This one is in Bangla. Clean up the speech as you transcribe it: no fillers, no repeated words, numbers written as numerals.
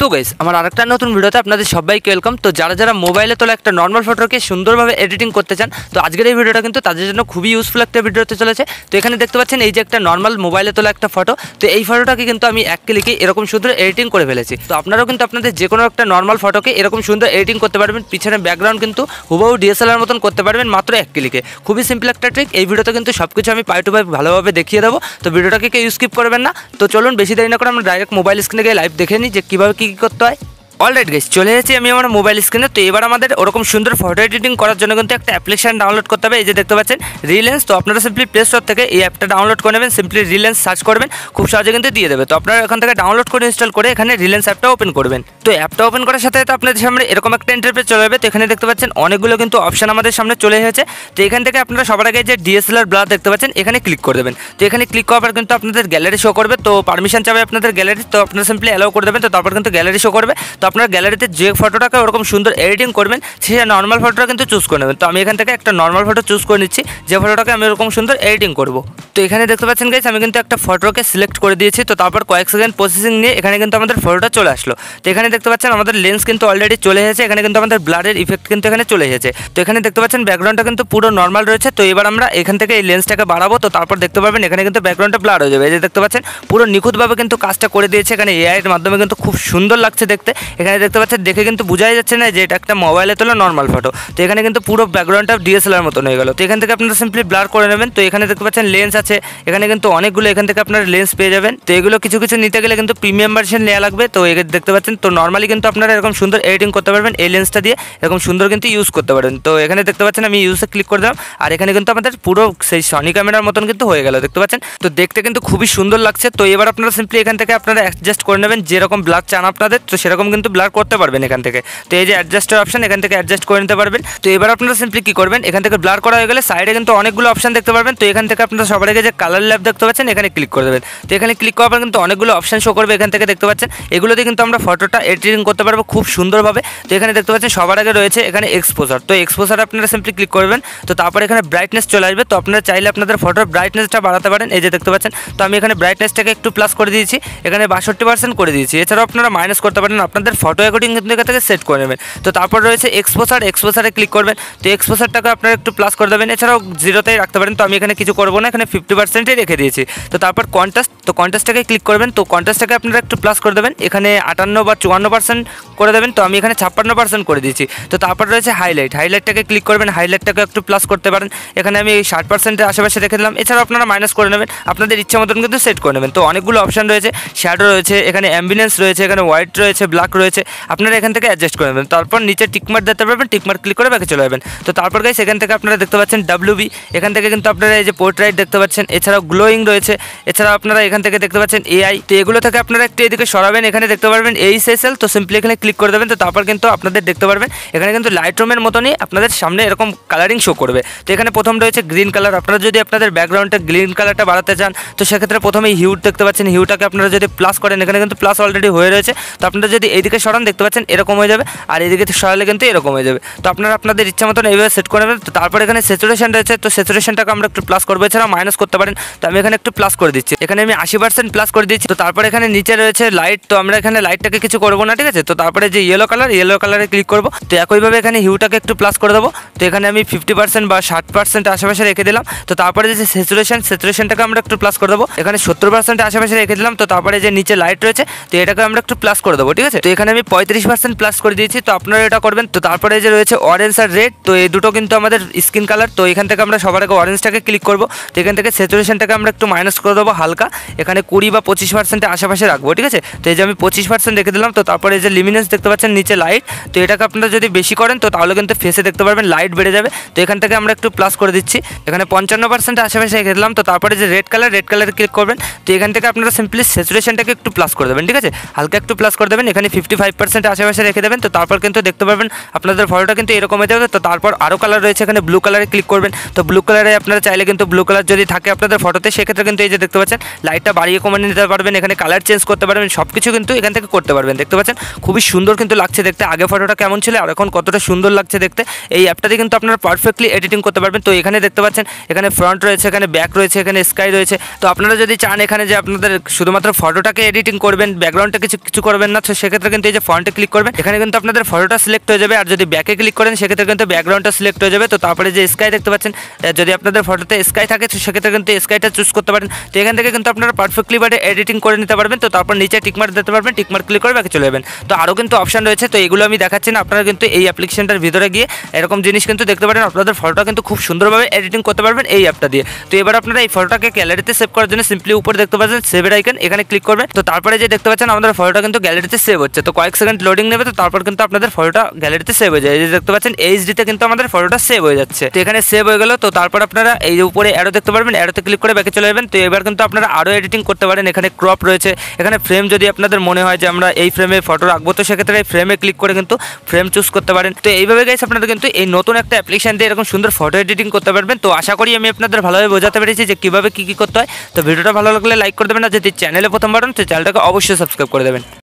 তো গাইস আমার আরেকটা নতুন ভিডিওতে আপনাদের সবাইকে ওয়েলকাম। তো যারা যারা মোবাইলে তোলা একটা নর্মাল ফটোকে সুন্দরভাবে এডিটিং করতে চান, তো আজকের এই ভিডিওটা কিন্তু তাদের জন্য খুবই ইউজফুল একটা ভিডিও হতে চলেছে। তো এখানে দেখতে পাচ্ছেন এই যে একটা নর্মাল মোবাইলে তোলা একটা ফটো, তো এই ফটোটাকে কিন্তু আমি এক ক্লিকে এরকম সুন্দর এডিটিং করে ফেলেছি। তো আপনারাও কিন্তু আপনাদের যে কোনো একটা নর্মাল ফটোকে এরকম সুন্দর এডিটিং করতে পারবেন, পিছনে ব্যাকগ্রাউন্ড কিন্তু হুবহু ডিএসএলআর মতন করতে পারবেন মাত্র এক ক্লিকে। খুবই সিম্পল একটা ট্রিক। এই ভিডিওতে কিন্তু সব কিছু আমি পাই টু পাই ভালোভাবে দেখিয়ে দেবো। তো ভিডিওটাকে কেউ স্কিপ করবেন না। তো চলুন বেশি দেরি না করে আমরা ডাইরেক্ট মোবাইল স্ক্রিনে গিয়ে লাইভ দেখে নিই যে কীভাবে কী করতে হয়। অলরাইট গাইস, চলে এসেছি আমি আমার মোবাইল স্ক্রিনে। তো এবার আমাদের ওরকম সুন্দর ফটো এডিটিং করার জন্য কিন্তু একটা অ্যাপ্লিকেশন ডাউনলোড করতে হবে। এই যে দেখতে পাচ্ছেন রিলেন্স। তো আপনারা সিম্পলি প্লে স্টোর থেকে এই অ্যাপটা ডাউনলোড করে নেবেন, সিম্পলি রিলেন্স সার্চ করবেন, খুব সহজে কিন্তু দিয়ে দেবে। তো আপনারা এখান থেকে ডাউনলোড করে ইনস্টল করে এখানে রিলেন্স অ্যাপটা ওপেন করবেন। তো অ্যাপটা ওপেন করার সাথে সাথে আপনাদের সামনে এরকম একটা ইন্টারফেস চলে যাবে। তো এখানে দেখতে পাচ্ছেন অনেকগুলো কিন্তু অপশন আমাদের সামনে চলে এসেছে। তো এখান থেকে আপনারা সবার আগে যে ডিএসএলআর ব্লার দেখতে পাচ্ছেন এখানে ক্লিক করে দেবেন। তো এখানে ক্লিক করার পর কিন্তু আপনাদের গ্যালারি শো করবে। তো পারমিশন চাবে আপনাদের গ্যালারি, তো আপনারা সিম্পলি অ্যালাউ করে দেবেন। তো তারপর কিন্তু গ্যালারি শো করবে। তো আপনার গ্যালারিতে যে ফটোটাকে ওরকম সুন্দর এডিটিং করবেন সেই নর্মাল ফটোটা কিন্তু চুজ করে নেবেন। তো আমি এখান থেকে একটা নর্মাল ফটো চুজ করে নিচ্ছি, যে ফটোটাকে আমি ওরকম সুন্দর এডিটিং করব। তো এখানে দেখতে পাচ্ছেন গাইস আমি কিন্তু একটা ফটোকে সিলেক্ট করে দিয়েছি। তো তারপর কয়েক সেকেন্ড প্রসেসিং নিয়ে এখানে কিন্তু আমাদের ফটোটা চলে আসলো। তো এখানে দেখতে পাচ্ছেন আমাদের লেন্স কিন্তু অলরেডি চলে এসেছে। এখানে কিন্তু আমাদের ব্লারের ইফেক্ট কিন্তু এখানে চলে এসেছে। তো এখানে দেখতে পাচ্ছেন ব্যাকগ্রাউন্ডটা কিন্তু পুরো নর্মাল রয়েছে। তো এবার আমরা এখান থেকে এই লেন্সটাকে বাড়াবো। তো তারপর দেখতে পাবেন এখানে কিন্তু ব্যাকগ্রাউন্ডটা ব্লার হয়ে যাবে। এই যে দেখতে পাচ্ছেন পুরো নিখুঁতভাবে কিন্তু কাজটা করে দিয়েছে। এখানে এআই এর মাধ্যমে কিন্তু খুব সুন্দর লাগছে দেখতে। এখানে দেখতে পাচ্ছেন দেখে কিন্তু বোঝাই যাচ্ছে না যে এটা একটা মোবাইলে তোলা নর্মাল ফটো। তো এখানে কিন্তু পুরো ব্যাকগ্রাউন্ডটা ডিএসএলআর মতন হয়ে গেল। তো এখান থেকে আপনারা সিম্পলি ব্লার করে নেবেন। তো এখানে দেখতে পাচ্ছেন লেন্স আছে, এখানে কিন্তু অনেকগুলো এখান থেকে আপনারা লেন্স পেয়ে যাবেন। তো এগুলো কিছু কিছু নিতে গেলে কিন্তু প্রিমিয়াম ভার্সন নেওয়া লাগবে। তো দেখতে পাচ্ছেন তো নর্মালি কিন্তু আপনারা এরকম সুন্দর এডিটিং করতে পারবেন এই লেন্সটা দিয়ে, এরকম সুন্দর কিন্তু ইউজ করতে পারবেন। তো এখানে দেখতে পাচ্ছেন আমি ইউজে ক্লিক করে দিলাম, আর এখানে কিন্তু আমাদের পুরো সেই সনি ক্যামেরার মতন কিন্তু হয়ে গেল দেখতে পাচ্ছেন। তো দেখতে কিন্তু খুবই সুন্দর লাগছে। তো এবার আপনারা সিম্পলি এখান থেকে আপনারা অ্যাডজাস্ট করে নেবেন, যেরকম ব্লার চান আপনাদের তো সেরকম কিন্তু ব্লার করতে পারবেন এখান থেকে। তো এই যে অ্যাডজাস্টের অপশন এখান থেকে অ্যাডজাস্ট করে নিতে পারবেন। তো এবার আপনারা সিম্পলি কী করবেন, এখান থেকে ব্লার করা হয়ে গেলে সাইডে কিন্তু অনেকগুলো অপশন দেখতে পারবেন। তো এখান থেকে আপনারা সবার আগে যে কালার ল্যাব দেখতে পাচ্ছেন এখানে ক্লিক করে দেবেন। তো এখানে ক্লিক করার পর কিন্তু অনেকগুলো অপশন শো করবে। এখান থেকে দেখতে পাচ্ছেন এগুলোতে কিন্তু আমরা ফটোটা এডিটিং করতে পারবো খুব সুন্দরভাবে। তো এখানে দেখতে পাচ্ছেন সবার আগে রয়েছে এখানে এক্সপোজার। তো এক্সপোজার আপনারা সিম্পলি ক্লিক করবেন। তো তারপর এখানে ব্রাইটনেস চলে আসবে। তো আপনারা চাইলে আপনাদের ফটোর ব্রাইটনেসটা বাড়াতে পারেন। এই যে দেখতে পাচ্ছেন তো আমি এখানে ব্রাইটনেসটাকে একটু প্লাস করে দিয়েছি, এখানে 62% করে দিয়েছি। এছাড়াও আপনারা মাইনাস করতে পারেন, আপনাদের ফটো অ্যাকর্ডিং কিন্তু এখান থেকে সেট করে নেবেন। তো তারপর রয়েছে এক্সপোজারে ক্লিক করবেন। তো এক্সপোজারটাকে আপনারা একটু প্লাস করে দেবেন, এছাড়াও 0তেই রাখতে পারেন। তো আমি এখানে কিছু করবো না, এখানে 50%ই রেখে দিয়েছি। তো তারপর কন্ট্রাস্ট, তো কন্ট্রাস্টটাকে ক্লিক করবেন। তো কন্ট্রাস্টটাকে আপনারা একটু প্লাস করে দেবেন, এখানে 58 বা 54% করে দেবেন। তো আমি এখানে 56% করে দিয়েছি। তো তারপর রয়েছে হাইলাইটটাকে ক্লিক করবেন, হাইলাইটটাকে একটু প্লাস করতে পারেন, এখানে আমি 60%-এর আশেপাশে রেখে দিলাম। এছাড়াও আপনারা মাইনাস করে নেবেন, আপনাদের ইচ্ছা মতন কিন্তু সেট করে নেবেন। তো অনেকগুলো অপশন রয়েছে, শ্যাডো রয়েছে, এখানে অ্যাম্বিয়েন্স রয়েছে, এখানে হোয়াইট রয়েছে, ব্ল্যাক রয়েছে, আপনারা এখান থেকে অ্যাডজাস্ট করে নেবেন। তারপর নিচে টিকমার্ক দিতে পারবেন, টিকমার্ক ক্লিক করে ব্যাকে চলে যাবেন। তো তারপর গাইস এখান থেকে আপনারা দেখতে পাচ্ছেন WB, এখান থেকে কিন্তু আপনারা এই যে পোর্ট্রাইট দেখতে পাচ্ছেন, এছাড়াও গ্লোয়িং রয়েছে, এছাড়াও আপনারা এখান থেকে দেখতে পাচ্ছেন AI। তো এগুলো থেকে আপনারা একটু এদিকে সরাবেন, এখানে দেখতে পারবেন HSL। তো সিম্পলি এখানে ক্লিক করে দেবেন। তো তারপর কিন্তু আপনাদের দেখতে পারবেন এখানে কিন্তু লাইটরুমের মতনই আপনাদের সামনে এরকম কালারিং শো করবে। তো এখানে প্রথম রয়েছে গ্রিন কালার। আপনারা যদি আপনাদের ব্যাকগ্রাউন্ডে গ্রিন কালারটা বাড়াতে চান তো সেক্ষেত্রে প্রথমেই হিউট দেখতে পাচ্ছেন, হিউটাকে আপনারা যদি প্লাস করেন এখানে কিন্তু প্লাস অলরেডি হয়ে রয়েছে। তো আপনারা যদি এইদিকে সরান দেখতে পাচ্ছেন এরকম হয়ে যাবে, আর এইদিকে সরালে কিন্তু এরকম হয়ে যাবে। তো আপনারা আপনাদের ইচ্ছা মতন এইভাবে সেট করে নেবেন। তো তারপর এখানে স্যাচুরেশন রয়েছে, তো স্যাচুরেশনটাকে আমরা একটু প্লাস করবো, এছাড়া মাইনাস করতে পারেন। তো আমি এখানে একটু প্লাস করে দিচ্ছি, এখানে আমি 80% প্লাস করে দিচ্ছি। তো তারপর এখানে নিচে রয়েছে লাইট। তো আমরা এখানে লাইটটাকে কিছু করবো না, ঠিক আছে। তো তারপরে যে ইয়েলো কালারে ক্লিক করবো। তো একইভাবে এখানে হিউটাকে একটু প্লাস করে দেবো। তো এখানে আমি 50% বা 60% আশেপাশে রেখে দিলাম। তো তারপরে যে স্যাচুরেশনটাকে আমরা একটু প্লাস করে দেবো, এখানে 70% আশেপাশে রেখে দিলাম। তো তারপরে যে নিচে লাইট রয়েছে তো এটাকে আমরা একটু প্লাস করে দেবো, ঠিক আছে। তো এখানে আমি 35% প্লাস করে দিয়েছি। তো আপনারা এটা করবেন। তো তারপরে যে রয়েছে অরেঞ্জ আর রেড, তো এই দুটো কিন্তু আমাদের স্কিন কালার। তো এখান থেকে আমরা সবার আগে অরেঞ্জটাকে ক্লিক করবো। তো এখান থেকে স্যাচুরেশনটাকে আমরা একটু মাইনাস করে দেবো হালকা, এখানে 20 বা 25% আশেপাশে রাখবো, ঠিক আছে। তো এই যে আমি 25% রেখে দিলাম। তো তারপরে এই যে লিমিনেন্স দেখতে পাচ্ছেন নিচে লাইট, তো এটাকে আপনারা যদি বেশি করেন তো তাহলে কিন্তু ফেসে দেখতে পারবেন লাইট বেড়ে যাবে। তো এখান থেকে আমরা একটু প্লাস করে দিচ্ছি, এখানে 55% আশেপাশে রেখে দিলাম। তো তারপরে যে রেড কালারে ক্লিক করবেন। তো এখান থেকে আপনারা সিম্পলি স্যাচুরেশনটাকে একটু প্লাস করে দেবেন, ঠিক আছে, হালকা একটু প্লাস করে দেবেন, এখানে 55% আশেপাশে রেখে দেবেন। তো তারপর কিন্তু দেখতে পারবেন আপনাদের ফটোটা কিন্তু এরকম হয়ে যাবে। তো তারপর আরও কালার রয়েছে, এখানে ব্লু কালারে ক্লিক করবেন। তো ব্লু কালারে আপনারা চাইলে কিন্তু ব্লু কালার যদি থাকে আপনাদের ফটোতে সেক্ষেত্রে কিন্তু এই যে দেখতে পাচ্ছেন লাইটটা বাড়িয়ে কমিয়ে নিতে পারবেন, এখানে কালার চেঞ্জ করতে পারবেন, সব কিছু কিন্তু এখান থেকে করতে পারবেন। দেখতে পাচ্ছেন খুবই সুন্দর কিন্তু লাগছে দেখতে। আগে ফটোটা কেমন ছিল আর এখন কতটা সুন্দর লাগছে দেখতে। এই অ্যাপটাতে কিন্তু আপনারা পারফেক্টলি এডিটিং করতে পারবেন। তো এখানে দেখতে পাচ্ছেন এখানে ফ্রন্ট রয়েছে, এখানে ব্যাক রয়েছে, এখানে স্কাই রয়েছে। তো আপনারা যদি চান এখানে যে আপনাদের শুধুমাত্র ফটোটাকে এডিটিং করবেন, ব্যাকগ্রাউন্ডটা কিছু করবেন না, তো সেক্ষেত্রে কিন্তু কিন্তু এই যে ফন্টে ক্লিক করবেন, এখানে কিন্তু আপনাদের ফটোটা সিলেক্ট হয়ে যাবে। আর যদি ব্যাকে ক্লিক করেন সেক্ষেত্রে কিন্তু ব্যাকগ্রাউন্ডটা সিলেক্ট হয়ে যাবে। তো তারপরে যে স্কাই দেখতে পাচ্ছেন, যদি আপনাদের ফটোতে স্কাই থাকে তো সেক্ষেত্রে কিন্তু স্কাইটা চুজ করতে পারেন। তো এখান থেকে কিন্তু আপনারা পারফেক্টলি বারে এডিটিং করে নিতে পারবেন। তো তারপর নিচে টিকমার্ক দিতে পারবেন, টিকমার্ক ক্লিক করে ব্যাকে চলে যাবেন। তো আরও কিন্তু অপশন রয়েছে, তো এগুলো আমি দেখাচ্ছি না, আপনারা কিন্তু এই অ্যাপ্লিকেশনটার ভিতরে গিয়ে এরকম জিনিস কিন্তু দেখতে পারেন। আপনাদের ফটোটা কিন্তু খুব সুন্দরভাবে এডিটিং করতে পারবেন এই অ্যাপটা দিয়ে। তো এবার আপনারা এই ফটোটাকে গ্যালারিতে সেভ করার জন্য সিম্পলি উপরে দেখতে পাচ্ছেন সেভের আইকন, এখানে ক্লিক করবেন। তো তারপরে যে দেখতে পাচ্ছেন আমাদের ফটোটা কিন্তু গ্যালারিতে সেভ হচ্ছে। তো কয়েক সেকেন্ড লোডিং নেবে, তো তারপর কিন্তু আপনাদের ফটোটা গ্যালারিতে সেভ হয়ে যায়। এই যে দেখতে পাচ্ছেন এইচডিতে কিন্তু আমাদের ফটোটা সেভ হয়ে যাচ্ছে। তো এখানে সেভ হয়ে গেল। তো তারপর আপনারা এই যে উপরে অ্যারো দেখতে পারবেন, অ্যারোতে ক্লিক করে ব্যাকে চলে যাবেন। তো এবার কিন্তু আপনারা আরও এডিটিং করতে পারেন। এখানে ক্রপ রয়েছে, এখানে ফ্রেম যদি আপনাদের মনে হয় যে আমরা এই ফ্রেমে ফটো রাখবো তো সেক্ষেত্রে এই ফ্রেমে ক্লিক করে কিন্তু ফ্রেম চুজ করতে পারেন। তো এইভাবে গাইস আপনারা কিন্তু এই নতুন একটা অ্যাপ্লিকেশন দিয়ে এরকম সুন্দর ফটো এডিটিং করতে পারবেন। তো আশা করি আমি আপনাদের ভালোভাবে বোঝাতে পেরেছি যে কীভাবে কী করতে হয়। তো ভিডিওটা ভালো লাগলে লাইক করে দেবেন, আর যদি চ্যানেলে প্রথমবার হন তো চ্যানেলটাকে অবশ্যই সাবস্ক্রাইব করে দেবেন।